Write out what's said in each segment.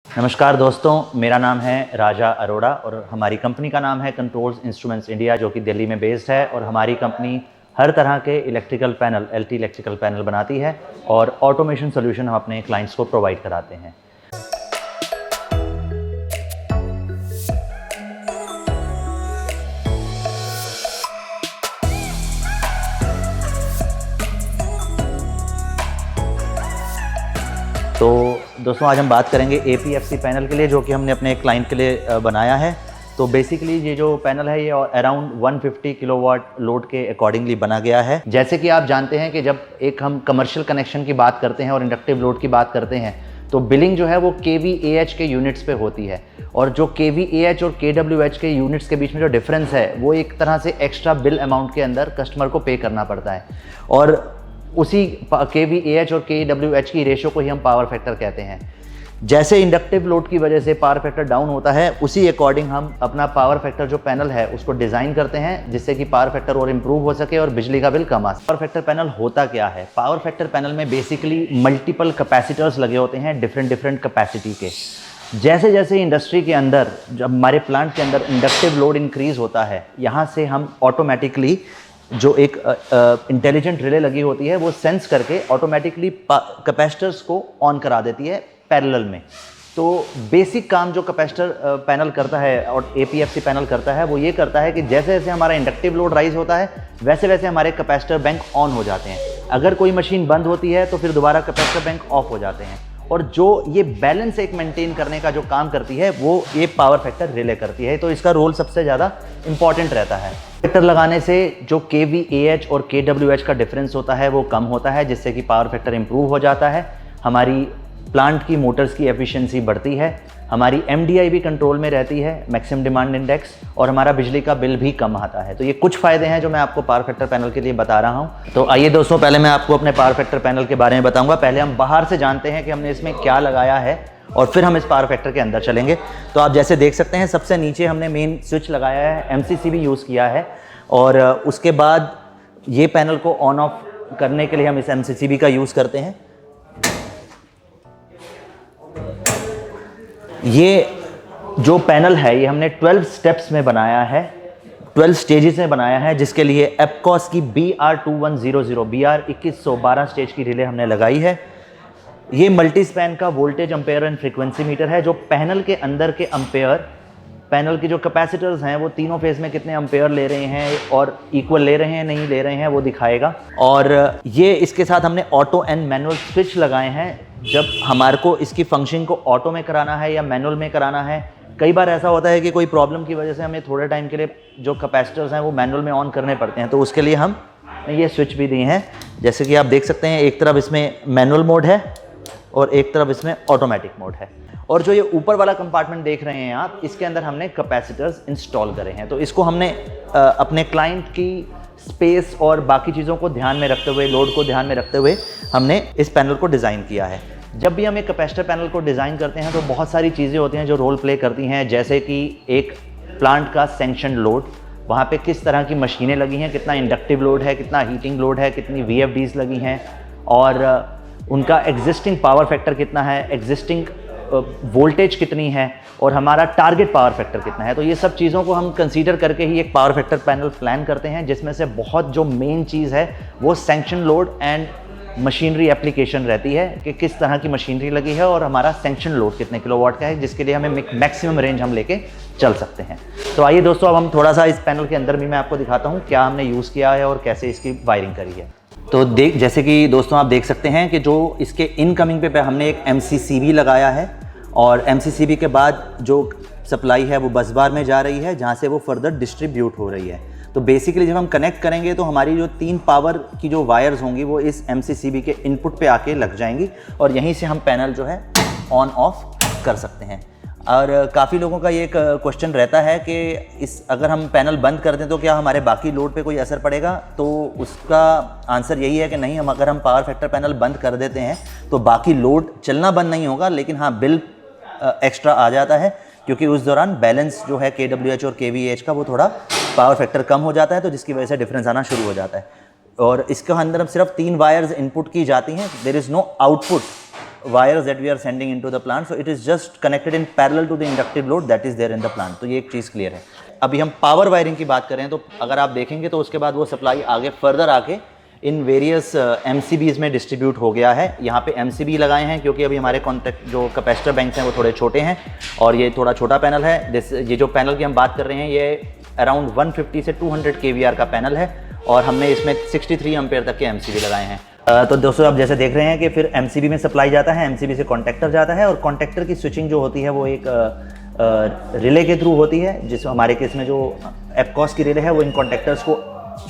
नमस्कार दोस्तों, मेरा नाम है राजा अरोड़ा और हमारी कंपनी का नाम है कंट्रोल्स इंस्ट्रूमेंट्स इंडिया, जो कि दिल्ली में बेस्ड है। और हमारी कंपनी हर तरह के electrical panel, LT electrical panel बनाती है और ऑटोमेशन सॉल्यूशन हम अपने क्लाइंट्स को प्रोवाइड कराते हैं। तो दोस्तों, आज हम बात करेंगे एपीएफसी पैनल के लिए, जो कि हमने अपने क्लाइंट के लिए बनाया है। तो बेसिकली ये जो पैनल है ये अराउंड 150 किलोवाट लोड के अकॉर्डिंगली बना गया है। जैसे कि आप जानते हैं कि जब एक हम कमर्शियल कनेक्शन की बात करते हैं और इंडक्टिव लोड की बात करते हैं तो बिलिंग जो है वो kVAh के यूनिट्स पे होती है। और जो kVAh और kWh के यूनिट्स के बीच में जो डिफरेंस है वो एक तरह से एक्स्ट्रा बिल अमाउंट के अंदर कस्टमर को पे करना पड़ता है। और उसी kVAh और kWh की रेशो को ही हम पावर फैक्टर कहते हैं। जैसे इंडक्टिव लोड की वजह से पावर फैक्टर डाउन होता है, उसी अकॉर्डिंग हम अपना पावर फैक्टर जो पैनल है उसको डिज़ाइन करते हैं, जिससे कि पावर फैक्टर और इम्प्रूव हो सके और बिजली का बिल कम आ सके। पावर फैक्टर पैनल होता क्या है? पावर फैक्टर पैनल में बेसिकली मल्टीपल कैपेसिटर्स लगे होते हैं डिफरेंट कैपेसिटी के। जैसे जैसे इंडस्ट्री के अंदर, जब हमारे प्लांट के अंदर इंडक्टिव लोड इंक्रीज होता है, यहाँ से हम ऑटोमेटिकली जो एक इंटेलिजेंट रिले लगी होती है वो सेंस करके ऑटोमेटिकली कैपेसिटर्स को ऑन करा देती है पैरेलल में। तो बेसिक काम जो कैपेसिटर पैनल करता है और एपीएफसी पैनल करता है वो ये करता है कि जैसे जैसे हमारा इंडक्टिव लोड राइज होता है वैसे वैसे हमारे कैपेसिटर बैंक ऑन हो जाते हैं। अगर कोई मशीन बंद होती है तो फिर दोबारा कैपेसिटर बैंक ऑफ हो जाते हैं। और जो ये बैलेंस एक मेंटेन करने का जो काम करती है वो ये पावर फैक्टर रिले करती है। तो इसका रोल सबसे ज़्यादा इंपॉर्टेंट रहता है। फैक्टर लगाने से जो kVAh और kWh का डिफरेंस होता है वो कम होता है, जिससे कि पावर फैक्टर इंप्रूव हो जाता है। हमारी प्लांट की मोटर्स की एफिशिएंसी बढ़ती है, हमारी MDI भी कंट्रोल में रहती है, मैक्सिमम डिमांड इंडेक्स, और हमारा बिजली का बिल भी कम आता है। तो ये कुछ फ़ायदे हैं जो मैं आपको पावर फैक्टर पैनल के लिए बता रहा हूँ। तो आइए दोस्तों, पहले मैं आपको अपने पावर फैक्टर पैनल के बारे में बताऊँगा। पहले हम बाहर से जानते हैं कि हमने इसमें क्या लगाया है और फिर हम इस पावर फैक्टर के अंदर चलेंगे। तो आप जैसे देख सकते हैं, सबसे नीचे हमने मेन स्विच लगाया है, MCCB यूज़ किया है। और उसके बाद ये पैनल को ऑन ऑफ करने के लिए हम इस MCCB का यूज़ करते हैं। ये जो पैनल है ये हमने 12 स्टेप्स में बनाया है, 12 स्टेजेस में बनाया है, जिसके लिए एपकॉस की BR2100 BR2112 स्टेज की रिले हमने लगाई है। ये मल्टी स्पैन का voltage, ampere and frequency meter है, जो पैनल के अंदर के एम्पेयर, पैनल के जो कैपेसिटर्स हैं वो तीनों फेज में कितने एम्पेयर ले रहे हैं और इक्वल ले रहे हैं नहीं ले रहे हैं वो दिखाएगा। और ये इसके साथ हमने ऑटो एंड मैनुअल स्विच लगाए हैं। जब हमारे को इसकी फंक्शनिंग को ऑटो में कराना है या मैनुअल में कराना है, कई बार ऐसा होता है कि कोई प्रॉब्लम की वजह से हमें थोड़े टाइम के लिए जो कैपेसिटर्स हैं वो मैनुअल में ऑन करने पड़ते हैं, तो उसके लिए हम ये स्विच भी दिए हैं। जैसे कि आप देख सकते हैं, एक तरफ इसमें मैनुअल मोड है और एक तरफ इसमें ऑटोमेटिक मोड है। और जो ये ऊपर वाला कंपार्टमेंट देख रहे हैं आप, इसके अंदर हमने कैपेसिटर्स इंस्टॉल करे हैं। तो इसको हमने अपने क्लाइंट की स्पेस और बाकी चीज़ों को ध्यान में रखते हुए, लोड को ध्यान में रखते हुए हमने इस पैनल को डिज़ाइन किया है। जब भी हम एक कैपेसिटर पैनल को डिज़ाइन करते हैं तो बहुत सारी चीज़ें होती हैं जो रोल प्ले करती हैं, जैसे कि एक प्लांट का सैंक्शन लोड, वहाँ पे किस तरह की मशीनें लगी हैं, कितना इंडक्टिव लोड है, कितना हीटिंग लोड है, कितनी VFDs लगी हैं, और उनका एग्जिस्टिंग पावर फैक्टर कितना है, एग्जिस्टिंग वोल्टेज कितनी है, और हमारा टारगेट पावर फैक्टर कितना है। तो ये सब चीज़ों को हम कंसीडर करके ही एक पावर फैक्टर पैनल प्लान करते हैं, जिसमें से बहुत जो मेन चीज़ है वो sanction load and machinery application रहती है कि किस तरह की मशीनरी लगी है और हमारा सैंक्शन लोड कितने किलोवाट का है, जिसके लिए हमें मैक्सिमम रेंज हम लेके चल सकते हैं। तो आइए दोस्तों, अब हम थोड़ा सा इस पैनल के अंदर भी मैं आपको दिखाता हूँ क्या हमने यूज़ किया है और कैसे इसकी वायरिंग करी है। तो जैसे कि दोस्तों आप देख सकते हैं कि जो इसके इनकमिंग पे हमने एक MCCB लगाया है, और MCCB के बाद जो सप्लाई है वो बस बार में जा रही है, जहाँ से वो फर्दर डिस्ट्रीब्यूट हो रही है। तो बेसिकली जब हम कनेक्ट करेंगे तो हमारी जो 3 पावर की जो वायर्स होंगी वो इस MCCB के इनपुट पे आके लग जाएंगी, और यहीं से हम पैनल जो है ऑन ऑफ कर सकते हैं। और काफ़ी लोगों का ये एक क्वेश्चन रहता है कि अगर हम पैनल बंद कर दें तो क्या हमारे बाकी लोड पे कोई असर पड़ेगा? तो उसका आंसर यही है कि नहीं। अगर हम पावर फैक्टर पैनल बंद कर देते हैं तो बाकी लोड चलना बंद नहीं होगा, लेकिन हाँ, बिल एक्स्ट्रा आ जाता है, क्योंकि उस दौरान बैलेंस जो है kWh और kVAh का वो थोड़ा पावर फैक्टर कम हो जाता है, तो जिसकी वजह से डिफरेंस आना शुरू हो जाता है। और इसके अंदर सिर्फ 3 वायर्स इनपुट की जाती हैं, there is no output wires that we are sending into the plant, so it is just connected in parallel to the inductive load that is there in the plant. तो ये एक चीज़ clear है। अभी हम power wiring की बात करें तो अगर आप देखेंगे तो उसके बाद वो सप्लाई आगे फर्दर आके इन वेरियस MCBs में डिस्ट्रीब्यूट हो गया है। यहाँ पे MCB लगाए हैं क्योंकि अभी हमारे कॉन्टेक्ट जो कैपेसिटर बैंक्स हैं वो थोड़े छोटे हैं और ये थोड़ा छोटा पैनल है। ये जो पैनल की हम बात कर रहे हैं ये अराउंड 150 से 200 kVAR का पैनल है और हमने इसमें 63 एम्पेयर तक के MCB लगाए हैं। तो दोस्तों आप जैसे देख रहे हैं कि फिर MCB में सप्लाई जाता है, MCB से कॉन्टेक्टर जाता है और कॉन्टेक्टर की स्विचिंग जो होती है वो एक रिले के थ्रू होती है, जिस हमारे केस में जो एपकॉस की रिले है वो इन कॉन्टेक्टर्स को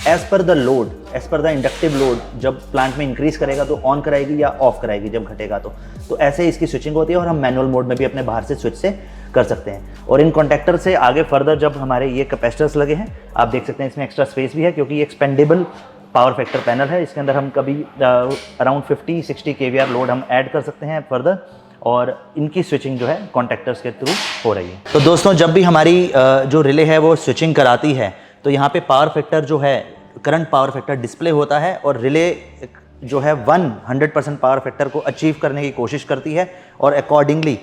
as per the load, as per the inductive load जब प्लांट में इंक्रीज करेगा तो ऑन कराएगी या ऑफ कराएगी जब घटेगा तो ऐसे इसकी स्विचिंग होती है और हम मैनुअल मोड में भी अपने बाहर से स्विच से कर सकते हैं। और इन कॉन्टेक्टर से आगे फर्दर जब हमारे ये कैपेसिटर्स लगे हैं आप देख सकते हैं इसमें एक्स्ट्रा स्पेस भी है क्योंकि ये एक्सपेंडेबल पावर फैक्टर पैनल है। इसके अंदर हम कभी अराउंड 50-60 kVAR लोड हम ऐड कर सकते हैं फर्दर और इनकी स्विचिंग जो है कॉन्टेक्टर्स के थ्रू हो रही है। तो दोस्तों जब भी हमारी जो रिले है वो स्विचिंग कराती है तो यहाँ पे पावर फैक्टर जो है करंट पावर फैक्टर डिस्प्ले होता है और रिले जो है 100% पावर फैक्टर को अचीव करने की कोशिश करती है और अकॉर्डिंगली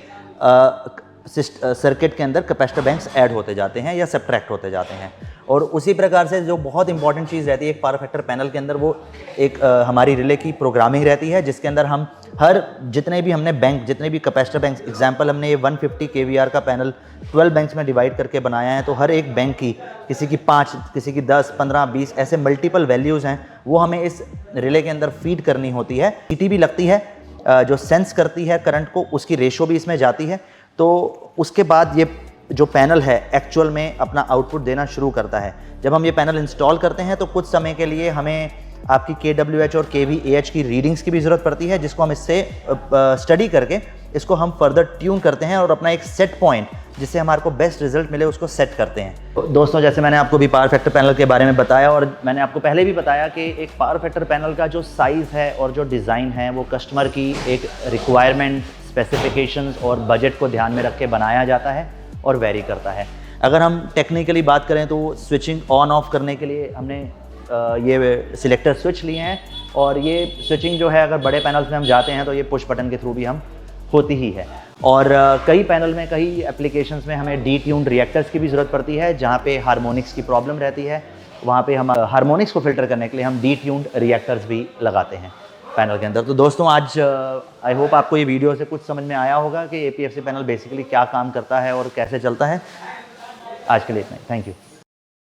सर्किट के अंदर कैपेसिटर बैंक्स ऐड होते जाते हैं या सब्ट्रैक्ट होते जाते हैं। और उसी प्रकार से जो बहुत इंपॉर्टेंट चीज़ रहती है एक पावर फैक्टर पैनल के अंदर वो एक हमारी रिले की प्रोग्रामिंग रहती है जिसके अंदर हम हर जितने भी हमने बैंक जितने भी कैपेसिटर बैंक्स एग्जांपल हमने ये 150 kVAR का पैनल 12 बैंक्स में डिवाइड करके बनाया है तो हर एक बैंक की किसी की 5 किसी की 10 15 20 ऐसे मल्टीपल वैल्यूज़ हैं वो हमें इस रिले के अंदर फीड करनी होती है। सीटी भी लगती है जो सेंस करती है करंट को, उसकी रेशो भी इसमें जाती है। तो उसके बाद ये जो पैनल है एक्चुअल में अपना आउटपुट देना शुरू करता है। जब हम ये पैनल इंस्टॉल करते हैं तो कुछ समय के लिए हमें आपकी kWh और kVAh की रीडिंग्स की भी ज़रूरत पड़ती है जिसको हम इससे स्टडी करके इसको हम फर्दर ट्यून करते हैं और अपना एक सेट पॉइंट जिससे हमारे को बेस्ट रिजल्ट मिले उसको सेट करते हैं। तो दोस्तों जैसे मैंने आपको भी पावर फैक्टर पैनल के बारे में बताया और मैंने आपको पहले भी बताया कि एक पावर फैक्टर पैनल का जो साइज़ है और जो डिज़ाइन है वो कस्टमर की एक रिक्वायरमेंट, स्पेसिफिकेशंस और बजट को ध्यान में रख के बनाया जाता है और वेरी करता है। अगर हम टेक्निकली बात करें तो स्विचिंग ऑन ऑफ करने के लिए हमने ये सिलेक्टर स्विच लिए हैं और ये स्विचिंग जो है अगर बड़े पैनल्स में हम जाते हैं तो ये पुश बटन के थ्रू भी हम होती ही है। और कई पैनल में कई एप्लीकेशंस में हमें डी ट्यून्ड रिएक्टर्स की भी ज़रूरत पड़ती है जहाँ पे हार्मोनिक्स की प्रॉब्लम रहती है, वहाँ पे हम हार्मोनिक्स को फिल्टर करने के लिए हम डी ट्यून्ड रिएक्टर्स भी लगाते हैं पैनल के अंदर। तो दोस्तों आज आई होप आपको ये वीडियो से कुछ समझ में आया होगा कि APFC पैनल बेसिकली क्या काम करता है और कैसे चलता है। आज के लिए इतना ही, थैंक यू।